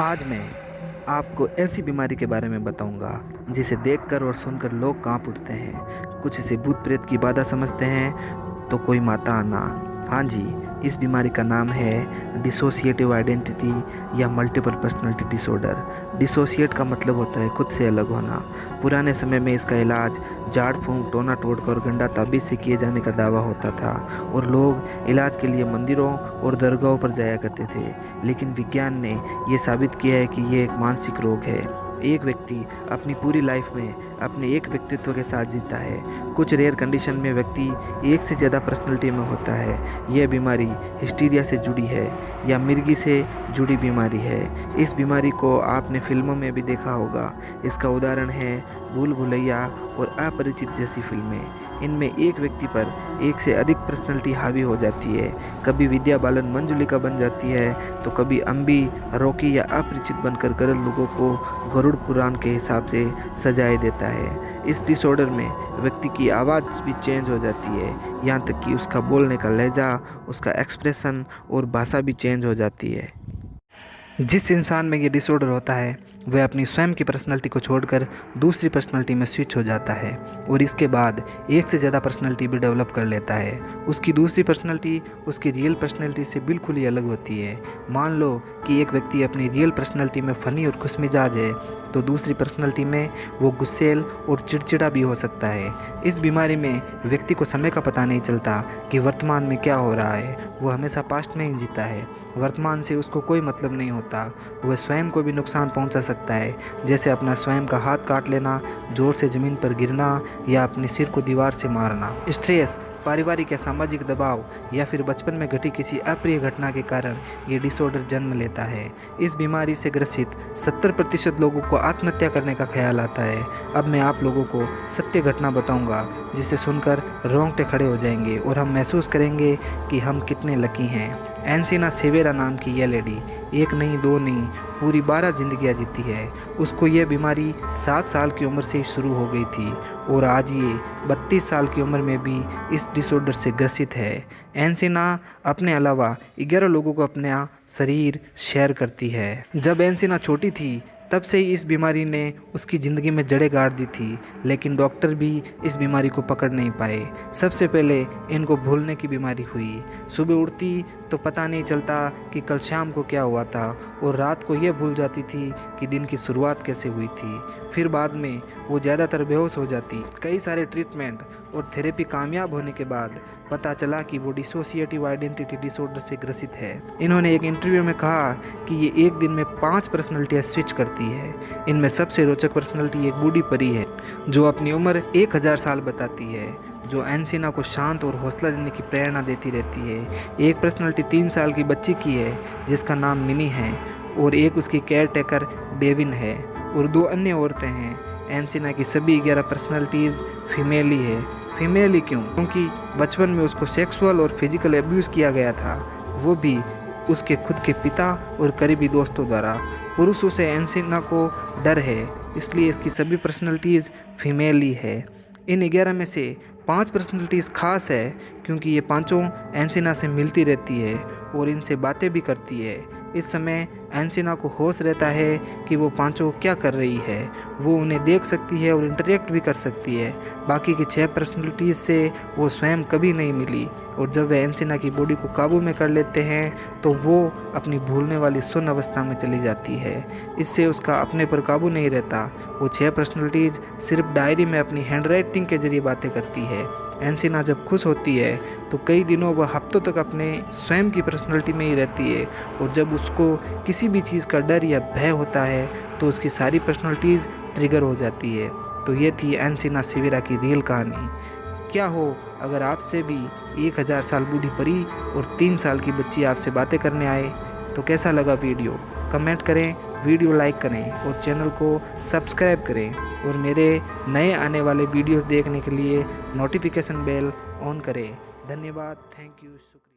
आज मैं आपको ऐसी बीमारी के बारे में बताऊंगा जिसे देखकर और सुनकर लोग कांप उठते हैं। कुछ इसे भूत प्रेत की बाधा समझते हैं तो कोई माता आना। हाँ जी, इस बीमारी का नाम है डिसोसिएटिव आइडेंटिटी या मल्टीपल पर्सनालिटी डिसऑर्डर। डिसोसिएट का मतलब होता है खुद से अलग होना। पुराने समय में इसका इलाज झाड़ फूंक, टोना टोड़कर और गंडा ताबीज़ से किए जाने का दावा होता था और लोग इलाज के लिए मंदिरों और दरगाहों पर जाया करते थे। लेकिन विज्ञान ने यह साबित किया है कि यह एक मानसिक रोग है। एक व्यक्ति अपनी पूरी लाइफ में अपने एक व्यक्तित्व के साथ जीता है। कुछ रेयर कंडीशन में व्यक्ति एक से ज़्यादा पर्सनैलिटी में होता है। यह बीमारी हिस्टीरिया से जुड़ी है या मिर्गी से जुड़ी बीमारी है। इस बीमारी को आपने फिल्मों में भी देखा होगा। इसका उदाहरण है भूल भुलैया और अपरिचित जैसी फिल्में। इनमें एक व्यक्ति पर एक से अधिक पर्सनैलिटी हावी हो जाती है। कभी विद्या बालन मंजुलिका बन जाती है तो कभी अम्बी, रॉकी या अपरिचित बनकर गलत लोगों को गरुड़ पुराण के हिसाब से सजाए देता है। इस डिसऑर्डर में व्यक्ति की आवाज़ भी चेंज हो जाती है, यहाँ तक कि उसका बोलने का लहजा, उसका एक्सप्रेशन और भाषा भी चेंज हो जाती है। जिस इंसान में ये डिसऑर्डर होता है वह अपनी स्वयं की पर्सनैलिटी को छोड़कर दूसरी पर्सनैलिटी में स्विच हो जाता है और इसके बाद एक से ज़्यादा पर्सनैलिटी भी डेवलप कर लेता है। उसकी दूसरी पर्सनैलिटी उसकी रियल पर्सनैलिटी से बिल्कुल ही अलग होती है। मान लो कि एक व्यक्ति अपनी रियल पर्सनैलिटी में फ़नी और खुशमिजाज है तो दूसरी पर्सनैलिटी में वो गुस्सेल और चिड़चिड़ा भी हो सकता है। इस बीमारी में व्यक्ति को समय का पता नहीं चलता कि वर्तमान में क्या हो रहा है। वो हमेशा पास्ट में ही जीता है। वर्तमान से उसको कोई मतलब नहीं होता। वह स्वयं को भी नुकसान पहुंचा सकता है, जैसे अपना स्वयं का हाथ काट लेना, जोर से ज़मीन पर गिरना या अपने सिर को दीवार से मारना। स्ट्रेस, पारिवारिक या सामाजिक दबाव या फिर बचपन में घटी किसी अप्रिय घटना के कारण ये डिसऑर्डर जन्म लेता है। इस बीमारी से ग्रसित 70% लोगों को आत्महत्या करने का ख्याल आता है। अब मैं आप लोगों को सत्य घटना बताऊंगा जिसे सुनकर रोंगटे खड़े हो जाएंगे और हम महसूस करेंगे कि हम कितने लकी हैं। एंसिना सेवेरा नाम की यह लेडी एक नहीं, दो नहीं, पूरी 12 जिंदगियां जीती है। उसको यह बीमारी 7 साल की उम्र से ही शुरू हो गई थी और आज ये 32 साल की उम्र में भी इस डिसऑर्डर से ग्रसित है। एंसिना अपने अलावा 11 लोगों को अपना शरीर शेयर करती है। जब एंसिना छोटी थी तब से ही इस बीमारी ने उसकी ज़िंदगी में जड़ें गाड़ दी थी, लेकिन डॉक्टर भी इस बीमारी को पकड़ नहीं पाए। सबसे पहले इनको भूलने की बीमारी हुई। सुबह उठती तो पता नहीं चलता कि कल शाम को क्या हुआ था और रात को यह भूल जाती थी कि दिन की शुरुआत कैसे हुई थी। फिर बाद में वो ज़्यादातर बेहोश हो जाती। कई सारे ट्रीटमेंट और थेरेपी कामयाब होने के बाद पता चला कि वो डिसोसिएटिव आइडेंटिटी डिसऑर्डर से ग्रसित है। इन्होंने एक इंटरव्यू में कहा कि ये एक दिन में 5 पर्सनैलिटियाँ स्विच करती है। इनमें सबसे रोचक पर्सनैलिटी एक बूढ़ी परी है जो अपनी उम्र 1000 साल बताती है, जो एंसिना को शांत और हौसला देने की प्रेरणा देती रहती है। एक पर्सनैलिटी 3 साल की बच्ची की है जिसका नाम मिनी है और एक उसकी केयर टेकर डेविन है और 2 अन्य औरतें हैं। एंसिना की सभी 11 पर्सनैलिटीज़ फीमेल ही है। फीमेल ही क्यों? क्योंकि बचपन में उसको सेक्सुअल और फिजिकल एब्यूज़ किया गया था, वो भी उसके खुद के पिता और करीबी दोस्तों द्वारा। पुरुषों से एंसिना को डर है, इसलिए इसकी सभी पर्सनैलिटीज़ फीमेल ही है। इन 11 में से 5 पर्सनैलिटीज़ खास है क्योंकि ये पांचों एंसिना से मिलती रहती है और इनसे बातें भी करती है। इस समय एंसिना को होश रहता है कि वो पांचों क्या कर रही है। वो उन्हें देख सकती है और इंटरेक्ट भी कर सकती है। बाकी की 6 पर्सनैलिटीज़ से वो स्वयं कभी नहीं मिली और जब वे एंसिना की बॉडी को काबू में कर लेते हैं तो वो अपनी भूलने वाली सुन्न अवस्था में चली जाती है। इससे उसका अपने पर काबू नहीं रहता। वो 6 पर्सनैलिटीज़ सिर्फ डायरी में अपनी हैंडराइटिंग के जरिए बातें करती है। एंसिना जब खुश होती है तो कई दिनों वह हफ्तों तक अपने स्वयं की पर्सनैलिटी में ही रहती है और जब उसको किसी भी चीज़ का डर या भय होता है तो उसकी सारी पर्सनैलिटीज़ ट्रिगर हो जाती है। तो ये थी एंसिना सेवेरा की रियल कहानी। क्या हो अगर आपसे भी 1000 साल बूढ़ी परी और 3 साल की बच्ची आपसे बातें करने आए? तो कैसा लगा वीडियो? कमेंट करें, वीडियो लाइक करें और चैनल को सब्सक्राइब करें और मेरे नए आने वाले वीडियोस देखने के लिए नोटिफिकेशन बेल ऑन करें। धन्यवाद, थैंक यू, शुक्रिया।